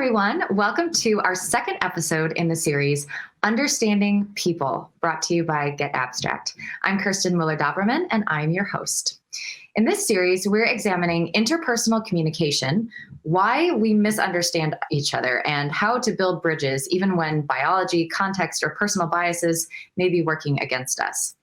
everyone. Welcome to our second episode in the series, Understanding People, brought to you by getAbstract. I'm Kirsten Müller-Daubermann, and I'm your host. In this series, we're examining interpersonal communication, why we misunderstand each other, and how to build bridges even when biology, context, or personal biases may be working against us.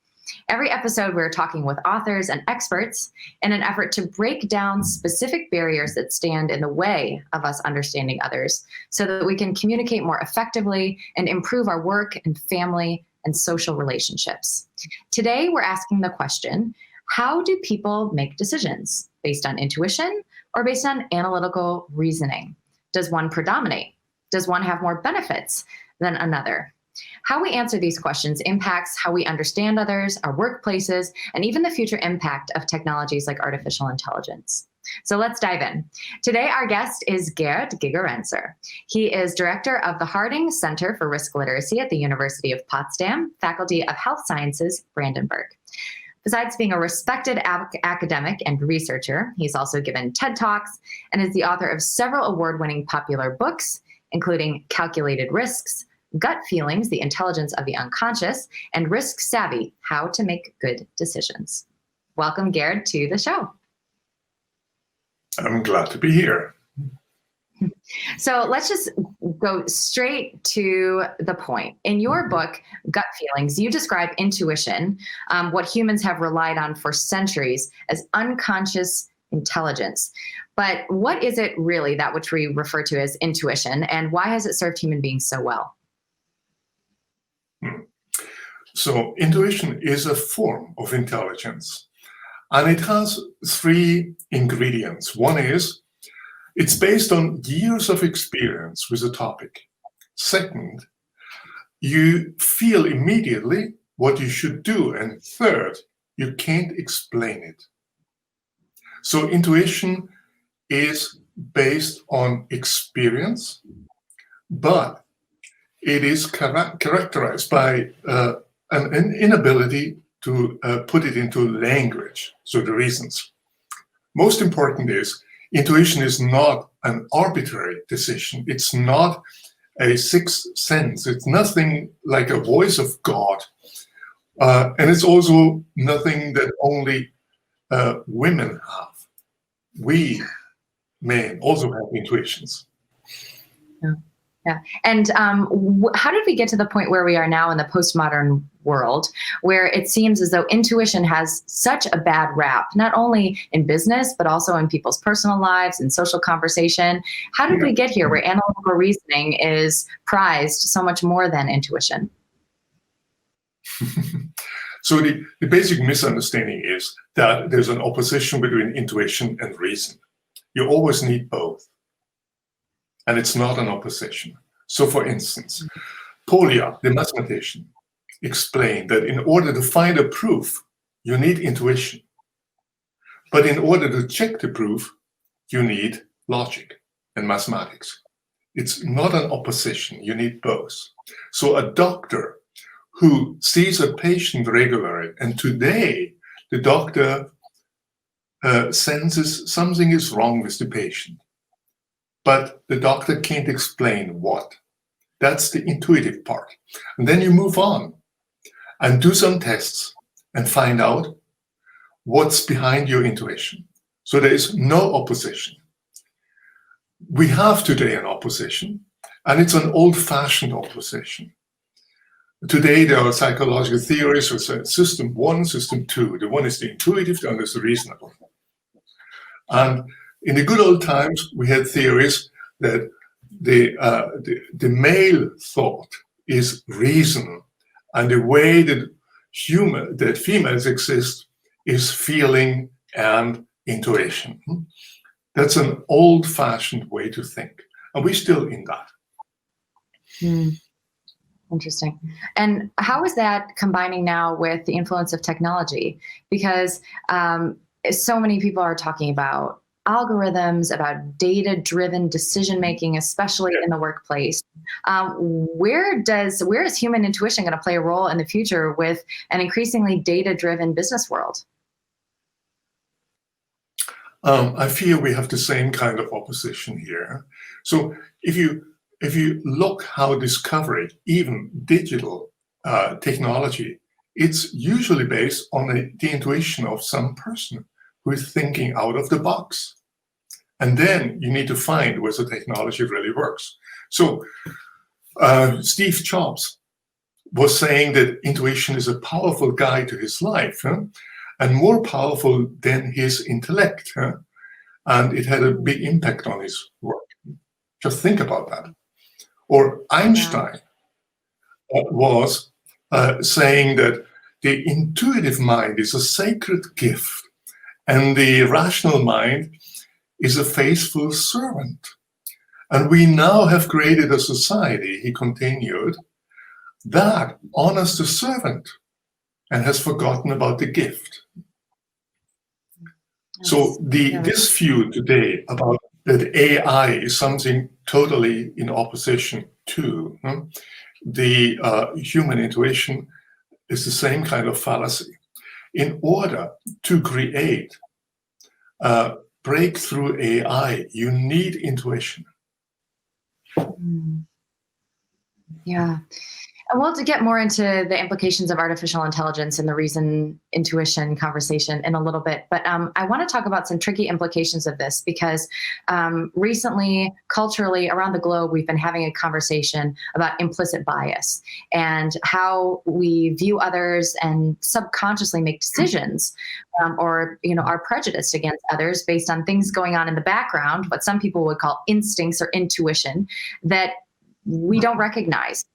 Every episode, we're talking with authors and experts in an effort to break down specific barriers that stand in the way of us understanding others so that we can communicate more effectively and improve our work and family and social relationships. Today, we're asking the question, how do people make decisions? Based on intuition or based on analytical reasoning? Does one predominate? Does one have more benefits than another? How we answer these questions impacts how we understand others, our workplaces, and even the future impact of technologies like artificial intelligence. So let's dive in. Today, our guest is Gerd Gigerenzer. He is director of the Harding Center for Risk Literacy at the University of Potsdam, Faculty of Health Sciences, Brandenburg. Besides being a respected academic and researcher, he's also given TED Talks and is the author of several award-winning popular books, including Calculated Risks, Gut Feelings, The Intelligence of the Unconscious, and Risk Savvy, How to Make Good Decisions. Welcome, Gerd, to the show. I'm glad to be here. So let's just go straight to the point. In your book, Gut Feelings, you describe intuition, what humans have relied on for centuries, as unconscious intelligence. But what is it really, that which we refer to as intuition, and why has it served human beings so well? So intuition is a form of intelligence, and it has three ingredients. One is it's based on years of experience with a topic. Second, you feel immediately what you should do. And third, you can't explain it. So intuition is based on experience, but it is characterized by an inability to put it into language, so the reasons. Most important is, intuition is not an arbitrary decision. It's not a sixth sense. It's nothing like a voice of God. And it's also nothing that only women have. We men also have intuitions. Yeah. And how did we get to the point where we are now in the postmodern world, where it seems as though intuition has such a bad rap, not only in business, but also in people's personal lives and social conversation? How did we get here where analytical reasoning is prized so much more than intuition? So the basic misunderstanding is that there's an opposition between intuition and reason. You always need both. And it's not an opposition. So for instance, Polya, the mathematician, explained that in order to find a proof, you need intuition. But in order to check the proof, you need logic and mathematics. It's not an opposition, you need both. So a doctor who sees a patient regularly, and today the doctor senses something is wrong with the patient, but the doctor can't explain what. That's the intuitive part. And then you move on and do some tests and find out what's behind your intuition. So there is no opposition. We have today an opposition, and it's an old-fashioned opposition. Today there are psychological theories with system 1, system 2. The one is the intuitive, the other is the reasonable. And in the good old times, we had theories that the male thought is reason, and the way that females exist is feeling and intuition. That's an old-fashioned way to think, and we're still in that. Interesting. And how is that combining now with the influence of technology? Because so many people are talking about algorithms, about data-driven decision-making, especially in the workplace. Where is human intuition going to play a role in the future with an increasingly data-driven business world? I feel we have the same kind of opposition here. So if you look how discovery, even digital technology, it's usually based on the intuition of some person who is thinking out of the box. And then you need to find whether technology really works. So Steve Jobs was saying that intuition is a powerful guide to his life, and more powerful than his intellect. And it had a big impact on his work. Just think about that. Or Einstein was saying that the intuitive mind is a sacred gift, and the rational mind is a faithful servant. And we now have created a society, he continued, that honors the servant and has forgotten about the gift. Yes. So this view today about that AI is something totally in opposition to the human intuition is the same kind of fallacy. In order to create breakthrough AI, you need intuition. Yeah. And we'll get more into the implications of artificial intelligence and the reason intuition conversation in a little bit. But I want to talk about some tricky implications of this because recently, culturally, around the globe, we've been having a conversation about implicit bias and how we view others and subconsciously make decisions or are prejudiced against others based on things going on in the background, what some people would call instincts or intuition that we don't recognize.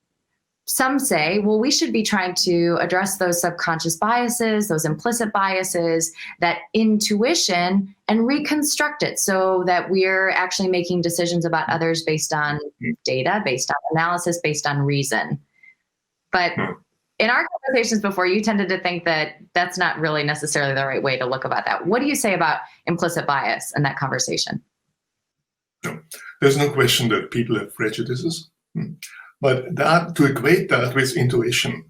Some say, well, we should be trying to address those subconscious biases, those implicit biases, that intuition, and reconstruct it so that we're actually making decisions about others based on data, based on analysis, based on reason. But in our conversations before, you tended to think that that's not really necessarily the right way to look about that. What do you say about implicit bias in that conversation? No, there's no question that people have prejudices. But to equate that with intuition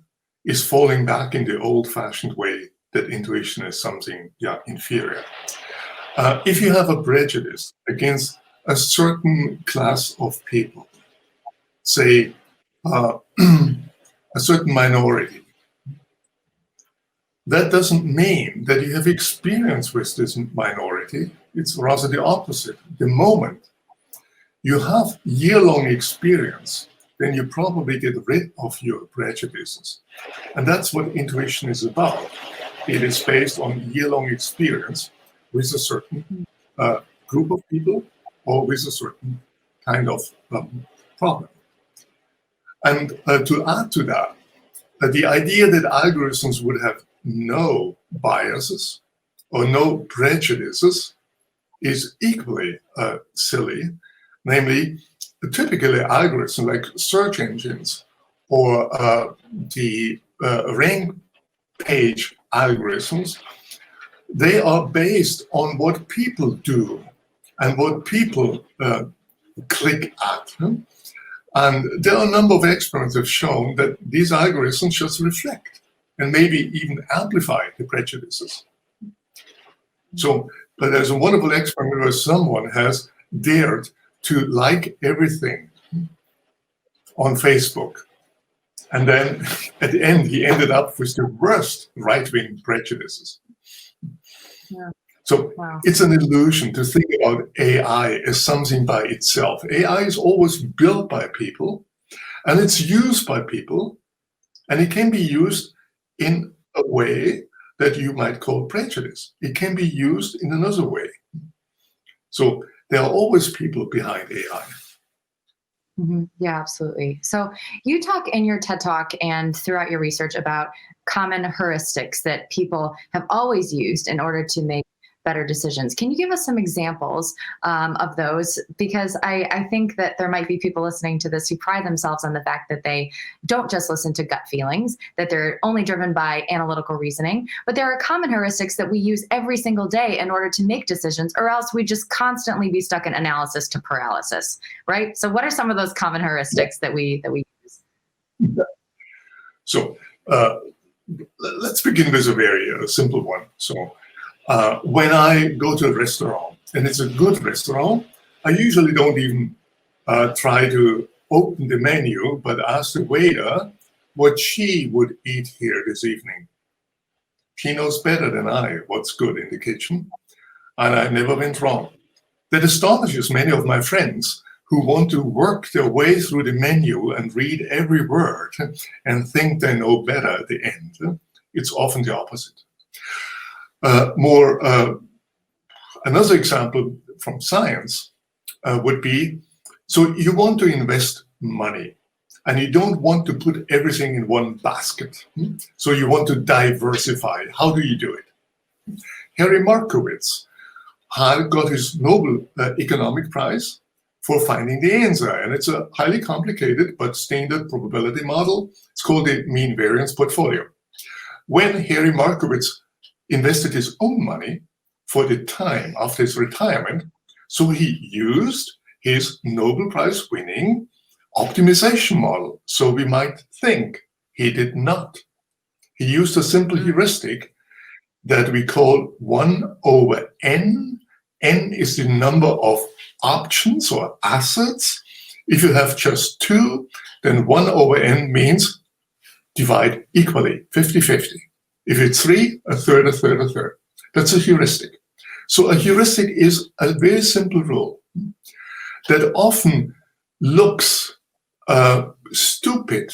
is falling back in the old-fashioned way that intuition is something inferior. If you have a prejudice against a certain class of people, say a certain minority, that doesn't mean that you have experience with this minority. It's rather the opposite. The moment you have year-long experience, then you probably get rid of your prejudices. And that's what intuition is about. It is based on year-long experience with a certain group of people or with a certain kind of problem. And to add to that, the idea that algorithms would have no biases or no prejudices is equally silly. Namely, typically algorithms like search engines or the rank page algorithms, they are based on what people do and what people click at. And there are a number of experiments that have shown that these algorithms just reflect and maybe even amplify the prejudices. So there's a wonderful experiment where someone has dared to like everything on Facebook. And then at the end, he ended up with the worst right-wing prejudices. Yeah. So It's an illusion to think about AI as something by itself. AI is always built by people, and it's used by people, and it can be used in a way that you might call prejudice. It can be used in another way. So there are always people behind AI. Mm-hmm. Yeah, absolutely. So you talk in your TED Talk and throughout your research about common heuristics that people have always used in order to make better decisions. Can you give us some examples of those? Because I think that there might be people listening to this who pride themselves on the fact that they don't just listen to gut feelings, that they're only driven by analytical reasoning, but there are common heuristics that we use every single day in order to make decisions, or else we just constantly be stuck in analysis to paralysis, right? So what are some of those common heuristics that we use? So let's begin with a very simple one. So when I go to a restaurant and it's a good restaurant, I usually don't even try to open the menu, but ask the waiter what she would eat here this evening. She knows better than I what's good in the kitchen, and I never went wrong. That astonishes many of my friends who want to work their way through the menu and read every word and think they know better at the end. It's often the opposite. Another example from science would be, so you want to invest money and you don't want to put everything in one basket. So you want to diversify. How do you do it? Harry Markowitz had got his Nobel Economic Prize for finding the answer. And it's a highly complicated but standard probability model. It's called the mean variance portfolio. When Harry Markowitz invested his own money for the time after his retirement, so he used his Nobel Prize winning optimization model. So we might think he did not. He used a simple heuristic that we call 1 over n. N is the number of options or assets. If you have just 2, then 1 over n means divide equally, 50-50. If it's 3, a third, a third, a third. That's a heuristic. So a heuristic is a very simple rule that often looks stupid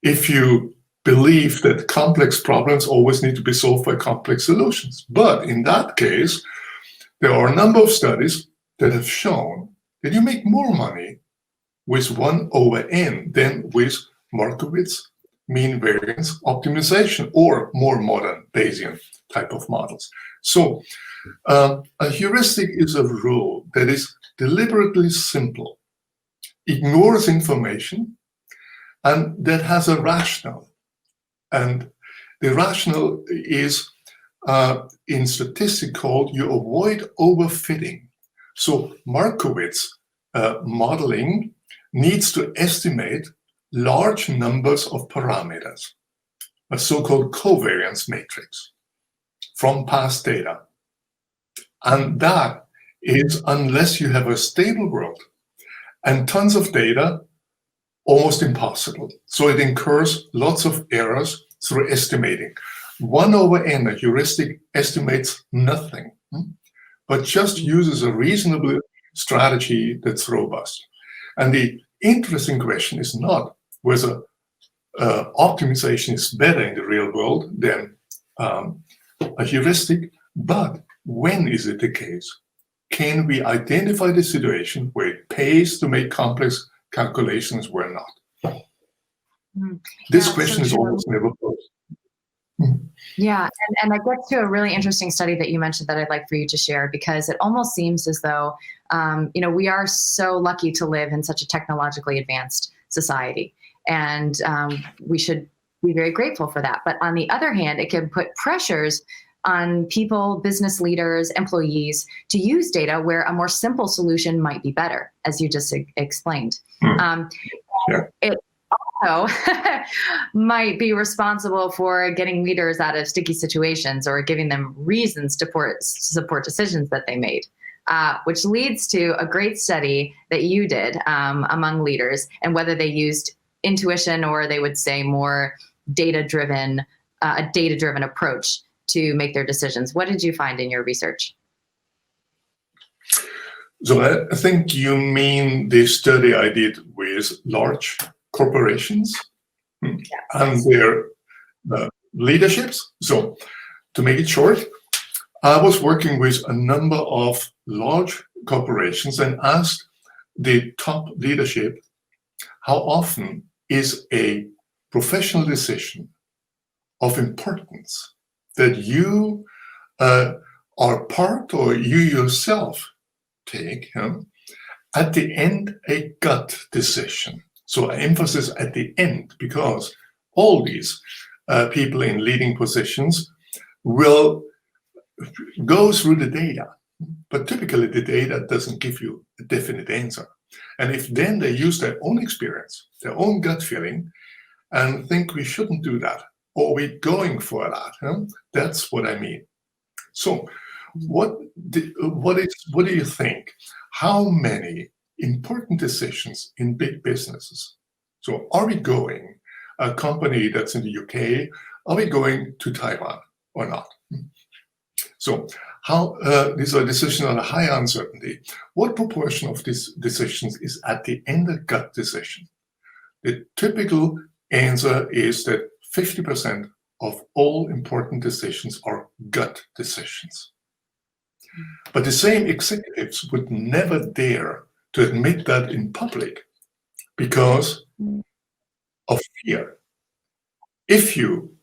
if you believe that complex problems always need to be solved by complex solutions. But in that case, there are a number of studies that have shown that you make more money with 1 over n than with Markowitz mean variance optimization or more modern Bayesian type of models. So a heuristic is a rule that is deliberately simple, ignores information, and that has a rationale. And the rationale is in statistics called you avoid overfitting. So Markowitz modeling needs to estimate large numbers of parameters, a so-called covariance matrix from past data. And that is, unless you have a stable world and tons of data, almost impossible. So it incurs lots of errors through estimating. 1 over n, a heuristic, estimates nothing, but just uses a reasonable strategy that's robust. And the interesting question is not whether optimization is better in the real world than a heuristic, but when is it the case? Can we identify the situation where it pays to make complex calculations where not? This question is almost never posed. Yeah, and that gets to a really interesting study that you mentioned that I'd like for you to share, because it almost seems as though, we are so lucky to live in such a technologically advanced society, and we should be very grateful for that. But on the other hand, it can put pressures on people, business leaders, employees to use data where a more simple solution might be better, as you just explained. It also might be responsible for getting leaders out of sticky situations or giving them reasons to support decisions that they made, which leads to a great study that you did among leaders and whether they used intuition or they would say more data-driven, a data-driven approach to make their decisions. What did you find in your research? So I think you mean the study I did with large corporations and their leaderships. So to make it short, I was working with a number of large corporations and asked the top leadership, how often is a professional decision of importance that you are part or you yourself take, at the end, a gut decision. So emphasis at the end, because all these people in leading positions will go through the data, but typically the data doesn't give you a definite answer. And if then they use their own experience, their own gut feeling, and think we shouldn't do that, or we're going for that, that's what I mean. So what do you think? How many important decisions in big businesses. So are we going, a company that's in the UK, are we going to Taiwan or not? So how these are decisions on a high uncertainty. What proportion of these decisions is at the end a gut decision? The typical answer is that 50% of all important decisions are gut decisions. But the same executives would never dare to admit that in public because of fear. If you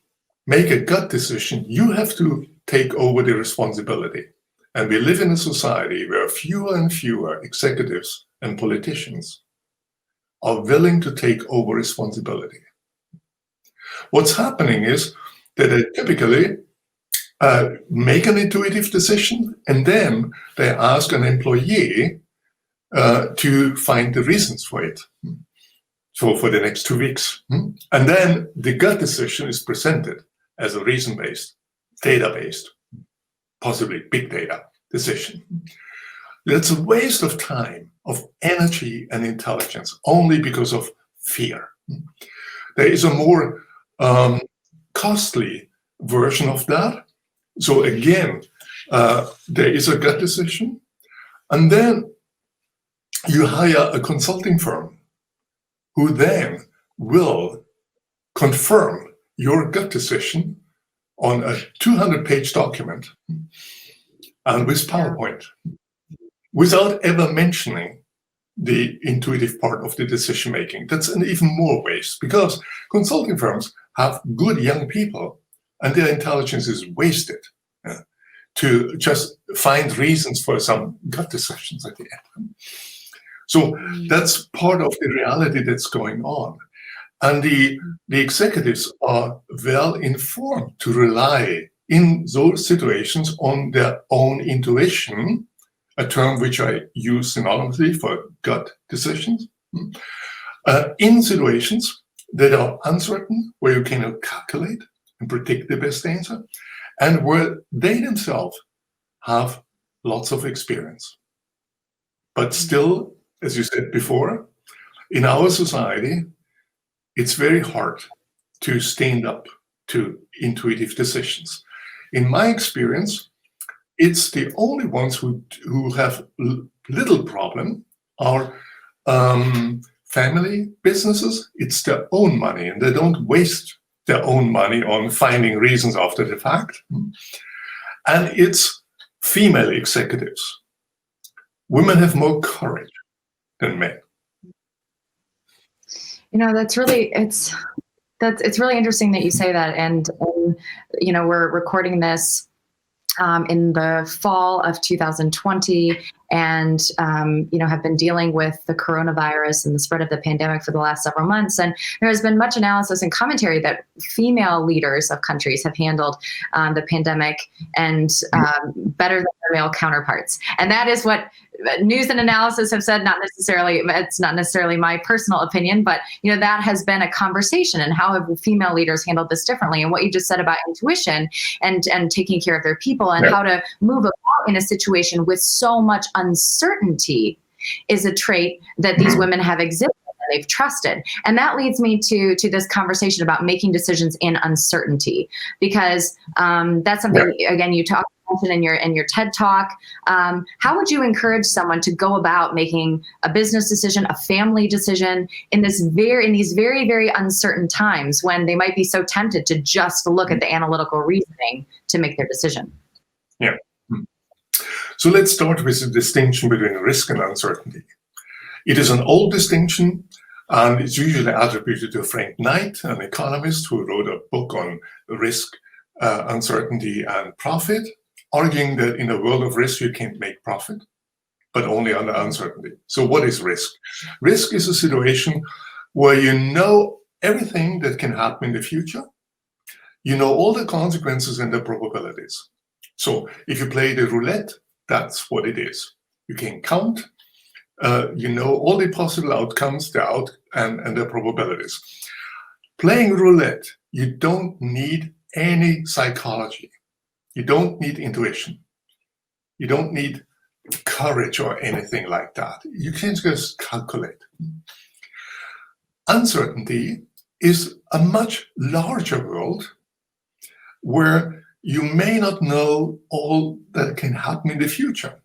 make a gut decision, you have to take over the responsibility. And we live in a society where fewer and fewer executives and politicians are willing to take over responsibility. What's happening is that they typically make an intuitive decision, and then they ask an employee to find the reasons for it. So for the next 2 weeks. And then the gut decision is presented as a reason-based, data-based, possibly big data decision. That's a waste of time, of energy and intelligence, only because of fear. There is a more costly version of that. So again, there is a gut decision, and then you hire a consulting firm who then will confirm your gut decision on a 200-page document and with PowerPoint, without ever mentioning the intuitive part of the decision making. That's an even more waste, because consulting firms have good young people and their intelligence is wasted to just find reasons for some gut decisions at the end. So that's part of the reality that's going on. And the executives are well informed to rely in those situations on their own intuition, a term which I use synonymously for gut decisions, in situations that are uncertain, where you cannot calculate and predict the best answer, and where they themselves have lots of experience. But still, as you said before, in our society, it's very hard to stand up to intuitive decisions. In my experience, it's the only ones who have little problem are family businesses. It's their own money, and they don't waste their own money on finding reasons after the fact. And it's female executives. Women have more courage than men. You know, it's really interesting that you say that. And you know, we're recording this in the fall of 2020, and you know, have been dealing with the coronavirus and the spread of the pandemic for the last several months. And there has been much analysis and commentary that female leaders of countries have handled the pandemic and better than their male counterparts. And that is what news and analysis have said. It's not necessarily my personal opinion, but you know, that has been a conversation. And how have female leaders handled this differently? And what you just said about intuition and taking care of their people, and how to move about in a situation with so much uncertainty is a trait that these women have exhibited and they've trusted. And that leads me to this conversation about making decisions in uncertainty, because that's something, again, you mentioned in your TED Talk. How would you encourage someone to go about making a business decision, a family decision in these very, very uncertain times, when they might be so tempted to just look at the analytical reasoning to make their decision? Yeah. So let's start with the distinction between risk and uncertainty. It is an old distinction, and it's usually attributed to Frank Knight, an economist who wrote a book on risk, uncertainty, and profit, arguing that in a world of risk, you can't make profit, but only under uncertainty. So what is risk? Risk is a situation where you know everything that can happen in the future. You know all the consequences and the probabilities. So if you play the roulette, that's what it is. You can count, you know all the possible outcomes, and the probabilities. Playing roulette, you don't need any psychology. You don't need intuition. You don't need courage or anything like that. You can just calculate. Uncertainty is a much larger world where you may not know all that can happen in the future.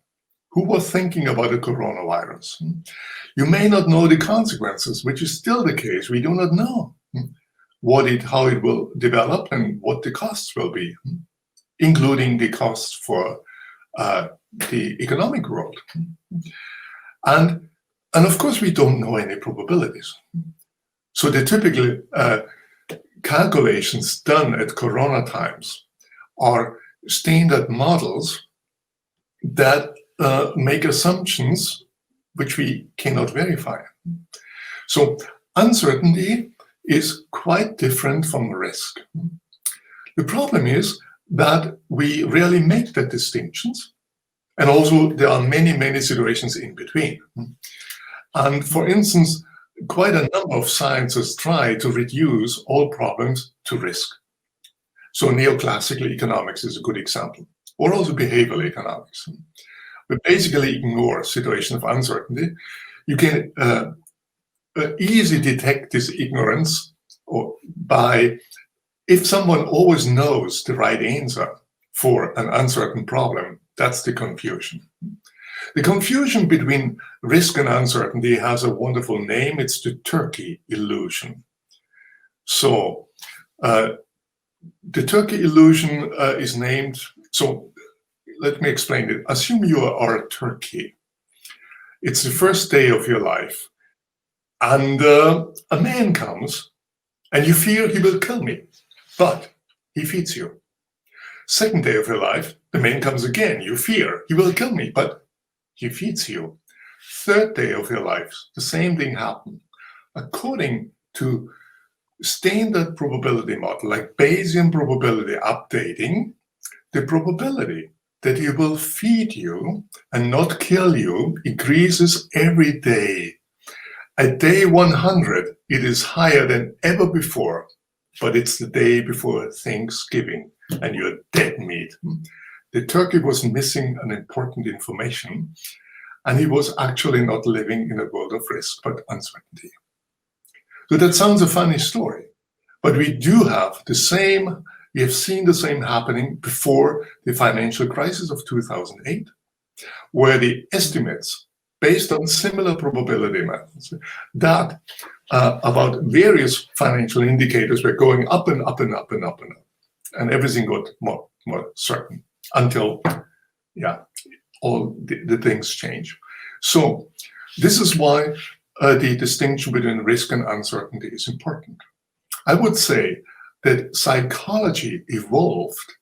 Who was thinking about the coronavirus? You may not know the consequences, which is still the case. We do not know how it will develop and what the costs will be, including the costs for the economic world. And of course, we don't know any probabilities. So the typical calculations done at corona times are standard models that make assumptions which we cannot verify. So uncertainty is quite different from risk. The problem is that we rarely make the distinctions, and also there are many situations in between. And for instance, quite a number of sciences try to reduce all problems to risk. So neoclassical economics is a good example, or also behavioral economics. We basically ignore a situation of uncertainty. You can easily detect this ignorance by, if someone always knows the right answer for an uncertain problem, that's the confusion. The confusion between risk and uncertainty has a wonderful name. It's the turkey illusion. So the turkey illusion is named, so let me explain it. Assume you are a turkey. It's the first day of your life, and a man comes, and you fear he will kill me, but he feeds you. Second day of your life, the man comes again. You fear he will kill me, but he feeds you. Third day of your life, the same thing happened. According to standard probability model, like Bayesian probability updating, the probability that he will feed you and not kill you increases every day. At day 100, it is higher than ever before, but it's the day before Thanksgiving and you're dead meat. The turkey was missing an important information, and he was actually not living in a world of risk, but uncertainty. So that sounds a funny story, but we do have the same, we have seen the same happening before the financial crisis of 2008, where the estimates based on similar probability methods that about various financial indicators were going up and up and up and up and up, and everything got more certain until, all the things change. So this is why the distinction between risk and uncertainty is important. I would say that psychology evolved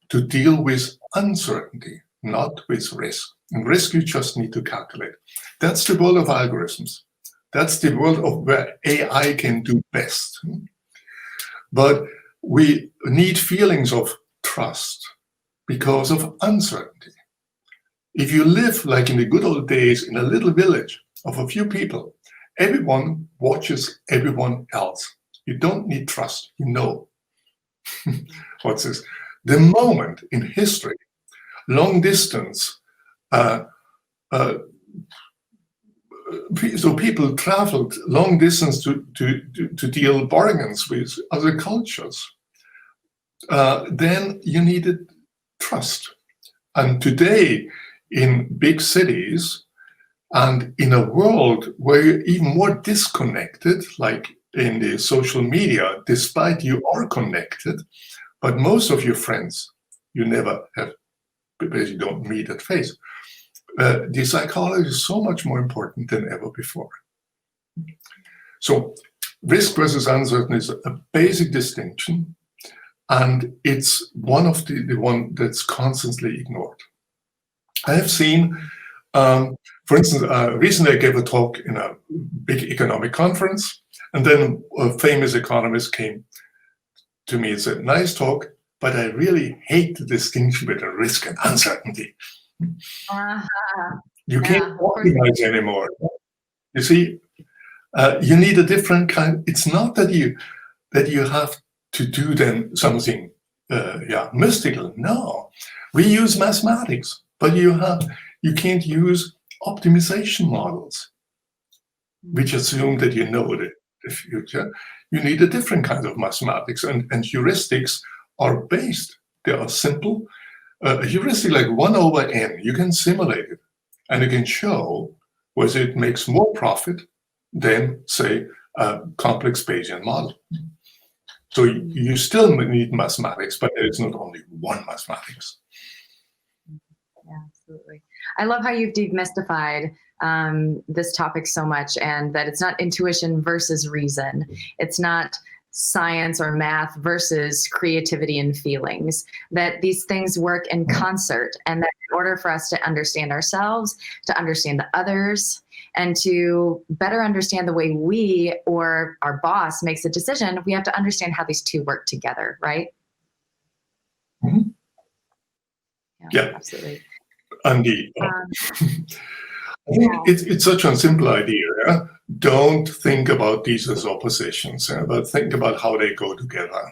to deal with uncertainty, not with risk. And risk you just need to calculate. That's the world of algorithms. That's the world of where AI can do best. But we need feelings of trust because of uncertainty. If you live like in the good old days in a little village of a few people, everyone watches everyone else. You don't need trust, you know. What's this? The moment in history, long distance, so people traveled long distance to deal bargains with other cultures. Then you needed trust. And today, in big cities and in a world where you're even more disconnected, like in the social media, despite you are connected, but most of your friends you never have, because you don't meet at face. The psychology is so much more important than ever before. So risk versus uncertainty is a basic distinction, and it's one of the one that's constantly ignored. I have seen, for instance, recently I gave a talk in a big economic conference, and then a famous economist came to me and said, "Nice talk, but I really hate the distinction between risk and uncertainty." You can't optimize anymore. You see, you need a different kind. It's not that you have to do then something mystical. No, we use mathematics, but you can't use optimization models, which assume that you know the future. You need a different kind of mathematics, and heuristics are based. They are simple. A heuristic like 1/n, you can simulate it, and you can show whether it makes more profit than, say, a complex Bayesian model. So you still need mathematics, but there is not only one mathematics. Yeah, absolutely. I love how you've demystified this topic so much, and that it's not intuition versus reason. It's not science or math versus creativity and feelings, that these things work in concert, and that in order for us to understand ourselves, to understand the others, and to better understand the way we or our boss makes a decision, we have to understand how these two work together, right? Mm-hmm. Yeah, absolutely. Indeed. I think it's such a simple idea. Yeah? Don't think about these as oppositions, but think about how they go together.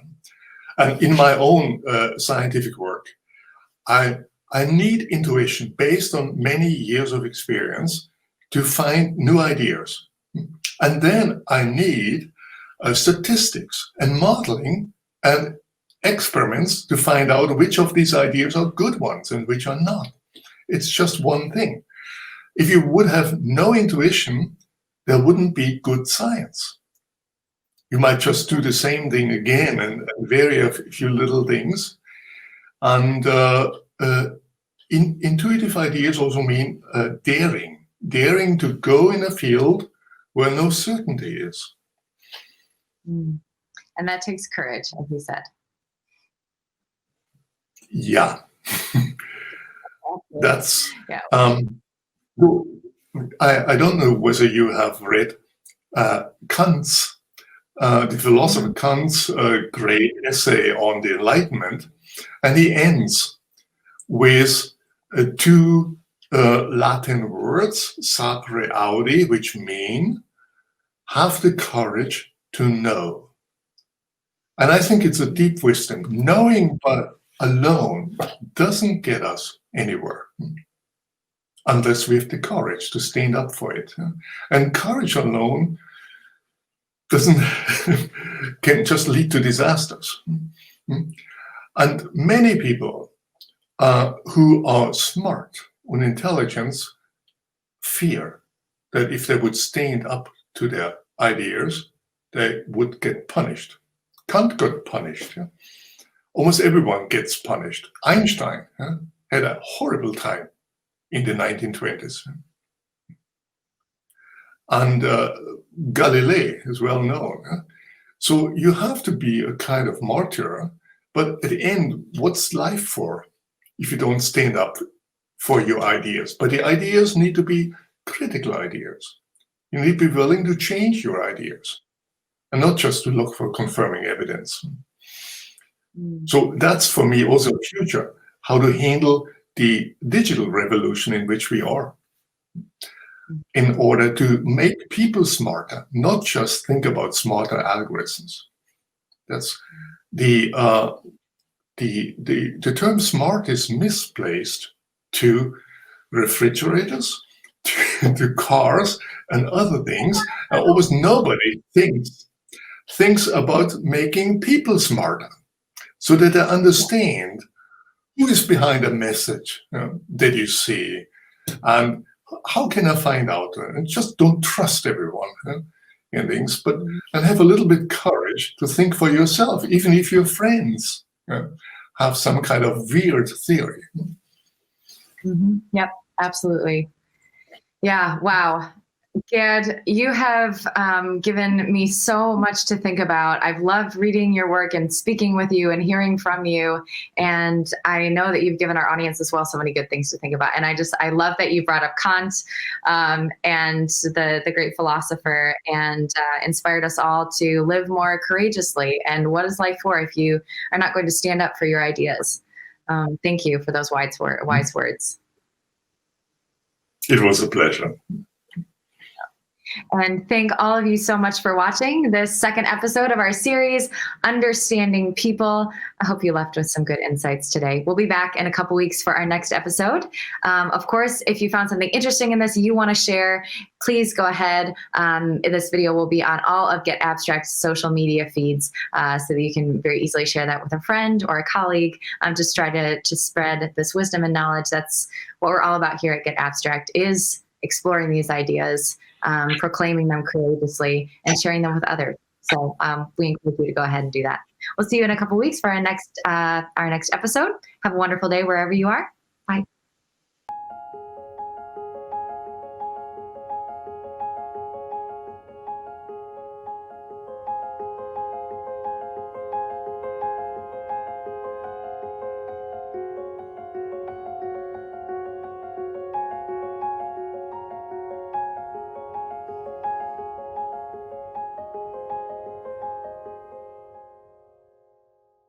And in my own scientific work, I need intuition based on many years of experience to find new ideas. And then I need statistics and modeling and experiments to find out which of these ideas are good ones and which are not. It's just one thing. If you would have no intuition, there wouldn't be good science. You might just do the same thing again and vary a few little things. And intuitive ideas also mean daring to go in a field where no certainty is. And that takes courage, as you said. Yeah. That's, yeah. I don't know whether you have read Kant's, the philosopher Kant's great essay on the Enlightenment, and he ends with two Latin words, sapere audi, which mean have the courage to know. And I think it's a deep wisdom. Knowing but alone doesn't get us anywhere unless we have the courage to stand up for it. And courage alone can just lead to disasters. And many people who are smart on intelligence fear that if they would stand up to their ideas, they would get punished. Kant got punished. Yeah? Almost everyone gets punished. Einstein had a horrible time in the 1920s. And Galilei is well known. So you have to be a kind of martyr, but at the end, what's life for if you don't stand up for your ideas? But the ideas need to be critical ideas. You need to be willing to change your ideas and not just to look for confirming evidence. So that's for me also a future, how to handle the digital revolution in which we are, in order to make people smarter, not just think about smarter algorithms. That's the term smart is misplaced to refrigerators, to cars and other things. And almost nobody thinks about making people smarter so that they understand who is behind a message that you see, and how can I find out? And just don't trust everyone in things, but and have a little bit courage to think for yourself, even if your friends have some kind of weird theory. Yep, absolutely. Yeah, wow. Gerd, you have given me so much to think about. I've loved reading your work and speaking with you and hearing from you. And I know that you've given our audience as well so many good things to think about. And I love that you brought up Kant and the great philosopher, and inspired us all to live more courageously. And what is life for if you are not going to stand up for your ideas? Thank you for those wise words. It was a pleasure. And thank all of you so much for watching this second episode of our series, Understanding People. I hope you left with some good insights today. We'll be back in a couple weeks for our next episode. Of course, if you found something interesting in this you want to share, please go ahead. This video will be on all of getAbstract's social media feeds, so that you can very easily share that with a friend or a colleague. Just try to spread this wisdom and knowledge. That's what we're all about here at getAbstract, is exploring these ideas, proclaiming them courageously, and sharing them with others. So we encourage you to go ahead and do that. We'll see you in a couple weeks for our next episode. Have a wonderful day wherever you are.